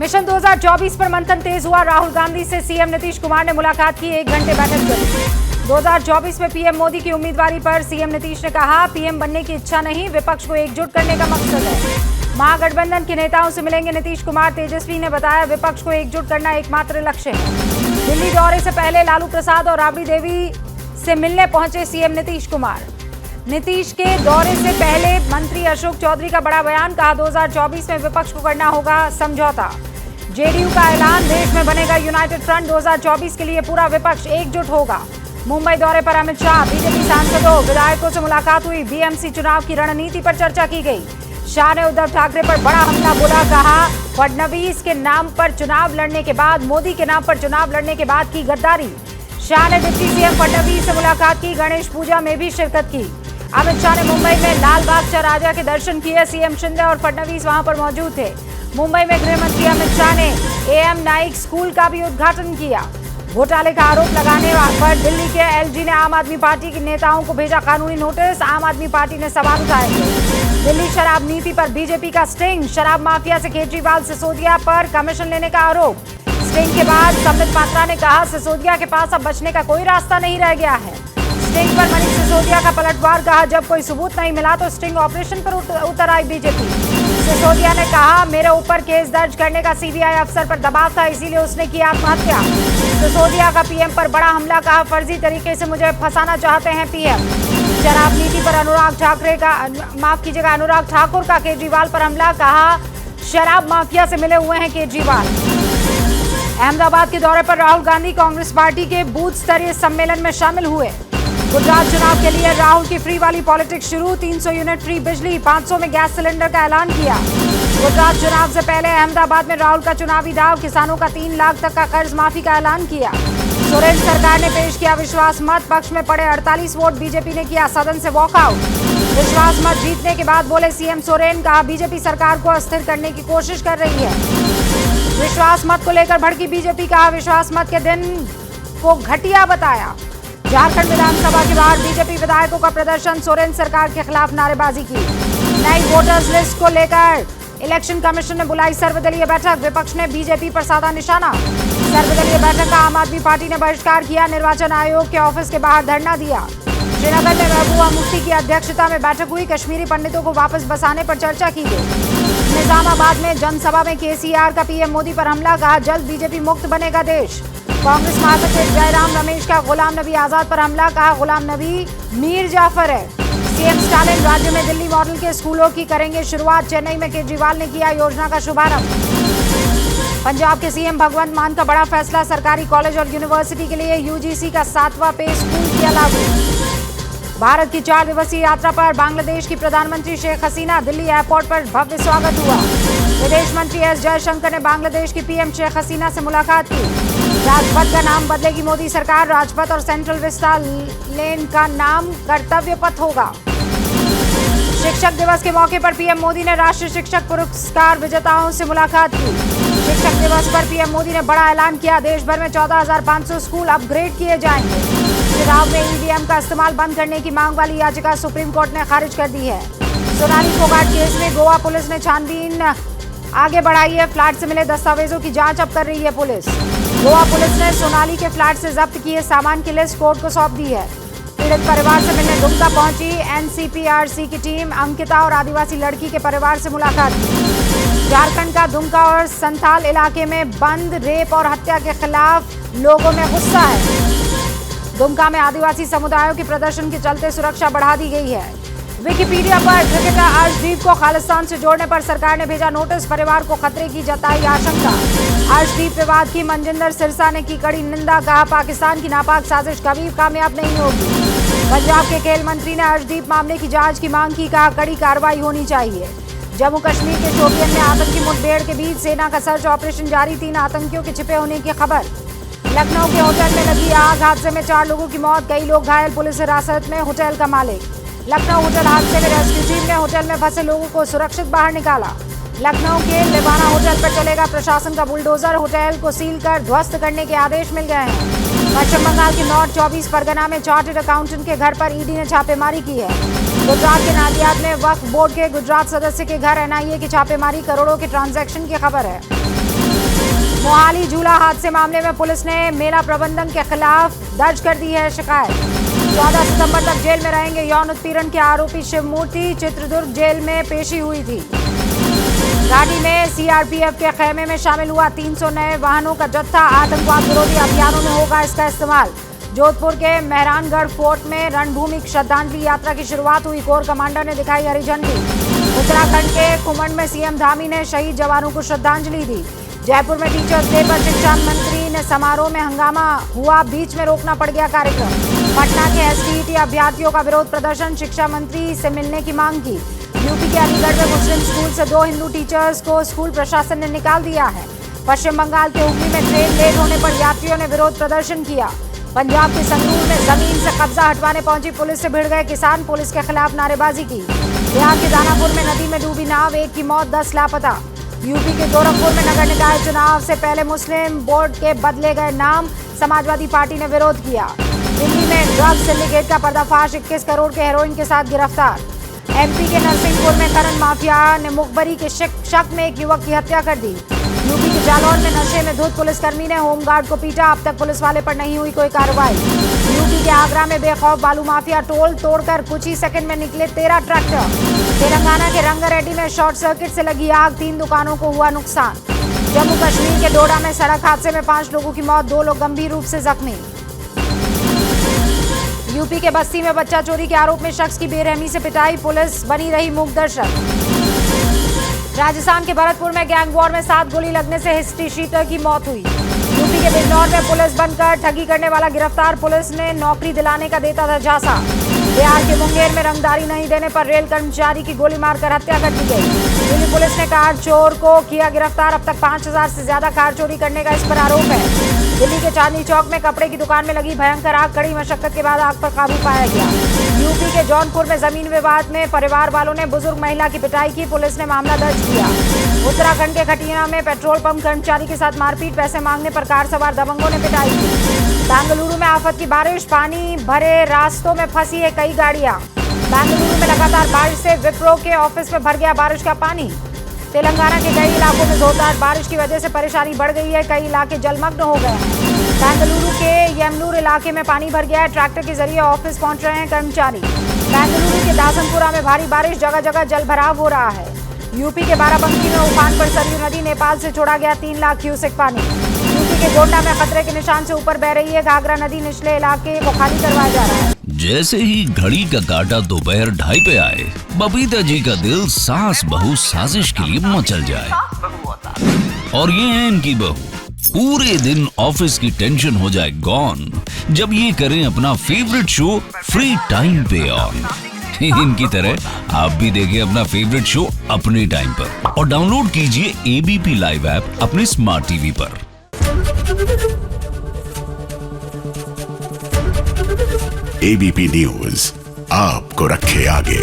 Mission 2024 पर मंथन तेज हुआ। राहुल गांधी से सीएम नीतीश कुमार ने मुलाकात की, 1 घंटे बैठक चली। 2024 में पीएम मोदी की उम्मीदवारी पर सीएम नीतीश ने कहा, पीएम बनने की इच्छा नहीं, विपक्ष को एकजुट करने का मकसद है। महागठबंधन के नेताओं से मिलेंगे नीतीश कुमार। तेजस्वी ने बताया, विपक्ष को एकजुट करना एकमात्र लक्ष्य है। दिल्ली दौरे से पहले लालू प्रसाद और राबड़ी देवी से मिलने पहुंचे सीएम नीतीश कुमार। नीतीश के दौरे से पहले मंत्री अशोक चौधरी का बड़ा बयान, कहा 2024 में विपक्ष को करना होगा समझौता। जेडीयू का ऐलान, देश में बनेगा यूनाइटेड फ्रंट, 2024 के लिए पूरा विपक्ष एकजुट होगा। मुंबई दौरे पर अमित शाह, बीजेपी सांसदों विधायकों से मुलाकात हुई। बीएमसी चुनाव की रणनीति पर चर्चा की गई। शाह ने उद्धव ठाकरे पर बड़ा हमला बोला, कहा फडणवीस के नाम पर चुनाव लड़ने के बाद, मोदी के नाम पर चुनाव लड़ने के बाद की गद्दारी। शाह ने डिप्टी सीएम फडणवीस से मुलाकात की, गणेश पूजा में भी शिरकत की। अमित शाह ने मुंबई में लाल बाग चा राजा के दर्शन किए। सीएम शिंदे और फडणवीस वहां पर मौजूद थे। मुंबई में गृह मंत्री अमित शाह ने एएम नाइक स्कूल का भी उद्घाटन किया। घोटाले का आरोप लगाने पर दिल्ली के एलजी ने आम आदमी पार्टी के नेताओं को भेजा कानूनी नोटिस। आम आदमी पार्टी ने सवाल उठाए थे। दिल्ली शराब नीति पर बीजेपी का स्टिंग, शराब माफिया से केजरीवाल सिसोदिया पर कमीशन लेने का आरोप। स्टिंग के बाद संबित पात्रा ने कहा, सिसोदिया के पास अब बचने का कोई रास्ता नहीं रह गया है। स्टिंग पर मनीष सिसोदिया का पलटवार, कहा जब कोई सबूत नहीं मिला तो स्टिंग ऑपरेशन पर उतर आई बीजेपी। सिसोदिया ने कहा, मेरे ऊपर केस दर्ज करने का सीबीआई अफसर पर दबाव था, इसीलिए उसने की आत्महत्या। सिसोदिया का पीएम पर बड़ा हमला, कहा फर्जी तरीके से मुझे फंसाना चाहते हैं पीएम। शराब नीति पर अनुराग ठाकुर का केजरीवाल पर हमला, कहा शराब माफिया से मिले हुए हैं केजरीवाल। अहमदाबाद के दौरे पर राहुल गांधी कांग्रेस पार्टी के बूथ स्तरीय सम्मेलन में शामिल हुए। गुजरात चुनाव के लिए राहुल की फ्री वाली पॉलिटिक्स शुरू, 300 यूनिट फ्री बिजली, 500 में गैस सिलेंडर का ऐलान किया। गुजरात चुनाव से पहले अहमदाबाद में राहुल का चुनावी दाव, किसानों का 3 लाख तक का कर्ज माफी का ऐलान किया। सोरेन सरकार ने पेश किया विश्वास मत, पक्ष में पड़े 48 वोट, बीजेपी ने किया सदन से वॉकआउट। विश्वास मत जीतने के बाद बोले सीएम सोरेन, कहा बीजेपी सरकार को अस्थिर करने की कोशिश कर रही है। विश्वास मत को लेकर भड़की बीजेपी, कहा विश्वास मत के दिन को घटिया बताया। झारखंड विधानसभा के बाहर बीजेपी विधायकों का प्रदर्शन, सोरेन सरकार के खिलाफ नारेबाजी की। नई वोटर्स लिस्ट को लेकर इलेक्शन कमीशन ने बुलाई सर्वदलीय बैठक, विपक्ष ने बीजेपी पर साधा निशाना। सर्वदलीय बैठक का आम आदमी पार्टी ने बहिष्कार किया, निर्वाचन आयोग के ऑफिस के बाहर धरना दिया। श्रीनगर में महबूबा मुफ्ती की अध्यक्षता में बैठक हुई, कश्मीरी पंडितों को वापस बसाने पर चर्चा की गई। निजामाबाद में जनसभा में केसीआर का पीएम मोदी पर हमला, कहा जल्द बीजेपी मुक्त बनेगा देश। कांग्रेस महासचिव जयराम रमेश का गुलाम नबी आजाद पर हमला, कहा गुलाम नबी मीर जाफर है। सीएम स्टालिन, राज्य में दिल्ली मॉडल के स्कूलों की करेंगे शुरुआत, चेन्नई में केजरीवाल ने किया योजना का शुभारंभ। पंजाब के सीएम भगवंत मान का बड़ा फैसला, सरकारी कॉलेज और यूनिवर्सिटी के लिए यूजीसी का 7वां पे स्कूल किया लागू। भारत की 4 दिवसीय यात्रा पर बांग्लादेश की प्रधानमंत्री शेख हसीना, दिल्ली एयरपोर्ट पर भव्य स्वागत हुआ। विदेश मंत्री एस जयशंकर ने बांग्लादेश की पीएम शेख हसीना से मुलाकात की। राजपथ का नाम बदलेगी मोदी सरकार, राजपथ और सेंट्रल विस्टा लेन का नाम कर्तव्य पथ होगा। शिक्षक दिवस के मौके पर पीएम मोदी ने राष्ट्रीय शिक्षक पुरस्कार विजेताओं से मुलाकात की। शिक्षक दिवस पर पीएम मोदी ने बड़ा ऐलान किया, देश भर में 14,500 स्कूल अपग्रेड किए जाएंगे। चुनाव में ईवीएम का इस्तेमाल बंद करने की मांग वाली याचिका सुप्रीम कोर्ट ने खारिज कर दी है। सोनाली फोगाट केस में गोवा पुलिस ने छानबीन आगे बढ़ाई है, फ्लैट से मिले दस्तावेजों की जांच अब कर रही है पुलिस। गोवा पुलिस ने सोनाली के फ्लैट से जब्त किए सामान की लिस्ट कोर्ट को सौंप दी है। पीड़ित परिवार से मिलने दुमका पहुंची एनसीपीआरसी की टीम, अंकिता और आदिवासी लड़की के परिवार से मुलाकात की। झारखंड का दुमका और संथाल इलाके में बंद, रेप और हत्या के खिलाफ लोगों में गुस्सा है। दुमका में आदिवासी समुदायों के प्रदर्शन के चलते सुरक्षा बढ़ा दी गई है। विकिपीडिया पर क्रिकेटर अर्शदीप को खालिस्तान से जोड़ने पर सरकार ने भेजा नोटिस, परिवार को खतरे की जताई आशंका। अर्शदीप विवाद की मनजिंदर सिरसा ने की कड़ी निंदा, कहा पाकिस्तान की नापाक साजिश कभी कामयाब नहीं होगी। पंजाब के खेल मंत्री ने अर्शदीप मामले की जांच की मांग की, कहा कड़ी कार्रवाई होनी चाहिए। जम्मू कश्मीर के शोपियान में आतंकी मुठभेड़ के बीच सेना का सर्च ऑपरेशन जारी, 3 आतंकियों के छिपे होने की खबर। लखनऊ के होटल में लगी आग, हादसे में 4 लोगों की मौत, कई लोग घायल, पुलिस हिरासत में होटल का मालिक। लखनऊ होटल हादसे में रेस्क्यू टीम ने होटल में फंसे लोगों को सुरक्षित बाहर निकाला। लखनऊ के लिबाना होटल पर चलेगा प्रशासन का बुलडोजर, होटल को सील कर ध्वस्त करने के आदेश मिल गए हैं। पश्चिम बंगाल के नॉर्थ 24 परगना में चार्टर्ड अकाउंटेंट के घर पर ईडी ने छापेमारी की है। गुजरात के नादियाद में वक्फ बोर्ड के गुजरात सदस्य के घर एनआईए की छापेमारी, करोड़ों के ट्रांजैक्शन की खबर है। मोहाली झूला हादसे मामले में पुलिस ने मेला प्रबंधन के खिलाफ दर्ज कर दी है शिकायत। 14 सितंबर तक जेल में रहेंगे यौन उत्पीड़न के आरोपी शिवमूर्ति। चित्रदुर्ग जेल में पेशी हुई थी। घाटी में सीआरपीएफ के खेमे में शामिल हुआ 300 नए वाहनों का जत्था। आतंकवाद विरोधी अभियानों में होगा इसका इस्तेमाल। जोधपुर के मेहरानगढ़ फोर्ट में रणभूमि श्रद्धांजलि यात्रा की शुरुआत हुई। कोर कमांडर ने दिखाई हरी झंडी। उत्तराखंड के खुमंड में सीएम धामी ने शहीद जवानों को श्रद्धांजलि दी। जयपुर में टीचर्स डे पर शिक्षा मंत्री ने समारोह में हंगामा हुआ, बीच में रोकना पड़ गया कार्यक्रम। पटना के एसटीईटी अभ्यर्थियों का विरोध प्रदर्शन, शिक्षा मंत्री से मिलने की मांग की। यूपी के अलीगढ़ में मुस्लिम स्कूल से 2 हिंदू टीचर्स को स्कूल प्रशासन ने निकाल दिया है। पश्चिम बंगाल के हुगली में ट्रेन लेट होने पर यात्रियों ने विरोध प्रदर्शन किया। पंजाब के संगरूर में जमीन से कब्जा हटवाने पहुंची पुलिस से भिड़ गए किसान, पुलिस के खिलाफ नारेबाजी की। बिहार के दानापुर में नदी में डूबी नाव, 1 की मौत, 10 लापता। यूपी के गोरखपुर में नगर निकाय चुनाव से पहले मुस्लिम बोर्ड के बदले गए नाम, समाजवादी पार्टी ने विरोध किया। दिल्ली में ड्रग्स सिंडिकेट का पर्दाफाश, 21 करोड़ के हेरोइन के साथ गिरफ्तार। एमपी के नरसिंहपुर में खनन माफिया ने मुखबरी के शक में एक युवक की हत्या कर दी। यूपी के जालौर में नशे में धुत पुलिसकर्मी ने होमगार्ड को पीटा, अब तक पुलिस वाले पर नहीं हुई कोई कार्रवाई। यूपी के आगरा में बेखौफ बालू माफिया टोल तोड़कर कुछ ही सेकंड में निकले 13 ट्रैक्टर। तेलंगाना के रंगारेड्डी में शॉर्ट सर्किट से लगी आग, 3 दुकानों को हुआ नुकसान। जम्मू कश्मीर के डोडा में सड़क हादसे में 5 लोगों की मौत, 2 लोग गंभीर रूप से जख्मी। यूपी के बस्ती में बच्चा चोरी के आरोप में शख्स की बेरहमी से पिटाई, पुलिस बनी रही मूक दर्शक। राजस्थान के भरतपुर में गैंग वॉर में 7 गोली लगने से हिस्ट्री शीटर की मौत हुई। यूपी के बिजनौर में पुलिस बनकर ठगी करने वाला गिरफ्तार, पुलिस ने नौकरी दिलाने का देता था झांसा। बिहार के मुंगेर में रंगदारी नहीं देने पर रेल कर्मचारी की गोली मारकर हत्या कर दी गई। दिल्ली पुलिस ने कार चोर को किया गिरफ्तार, अब तक 5000 से ज्यादा कार चोरी करने का इस पर आरोप है। दिल्ली के चांदनी चौक में कपड़े की दुकान में लगी भयंकर आग, कड़ी मशक्कत के बाद आग पर काबू पाया गया। यूपी के जौनपुर में जमीन विवाद में परिवार वालों ने बुजुर्ग महिला की पिटाई की, पुलिस ने मामला दर्ज किया। उत्तराखंड के खटिया में पेट्रोल पंप कर्मचारी के साथ मारपीट, पैसे मांगने पर कार सवार दबंगों ने पिटाई की। बेंगलुरु में आफत की बारिश, पानी भरे रास्तों में फंसी है कई गाड़ियां। बेंगलुरु में लगातार बारिश से विप्रो के ऑफिस में भर गया बारिश का पानी। तेलंगाना के कई इलाकों में जोरदार बारिश की वजह से परेशानी बढ़ गई है, कई इलाके जलमग्न हो गए हैं। बेंगलुरु के यमनूर इलाके में पानी भर गया है, ट्रैक्टर के जरिए ऑफिस पहुंच रहे हैं कर्मचारी। बेंगलुरु के दासनपुरा में भारी बारिश, जगह जगह जलभराव हो रहा है। यूपी के बाराबंकी में उफान पर सरयू नदी, नेपाल से छोड़ा गया 3 लाख क्यूसेक पानी। यूपी के गोंडा में खतरे के निशान से ऊपर बह रही है घाघरा नदी, निचले इलाके को खाली करवाया जा रहा है। जैसे ही घड़ी का काटा दोपहर 2:30 पे आए, बबीता जी का दिल सास बहू साजिश के लिए मचल जाए। और ये है इनकी बहू, पूरे दिन ऑफिस की टेंशन हो जाए गॉन जब ये करें अपना फेवरेट शो फ्री टाइम पे ऑन। इनकी तरह आप भी देखिए अपना फेवरेट शो अपने टाइम पर और डाउनलोड कीजिए एबीपी लाइव ऐप अपने स्मार्ट टीवी पर। एबीपी न्यूज आपको रखे आगे।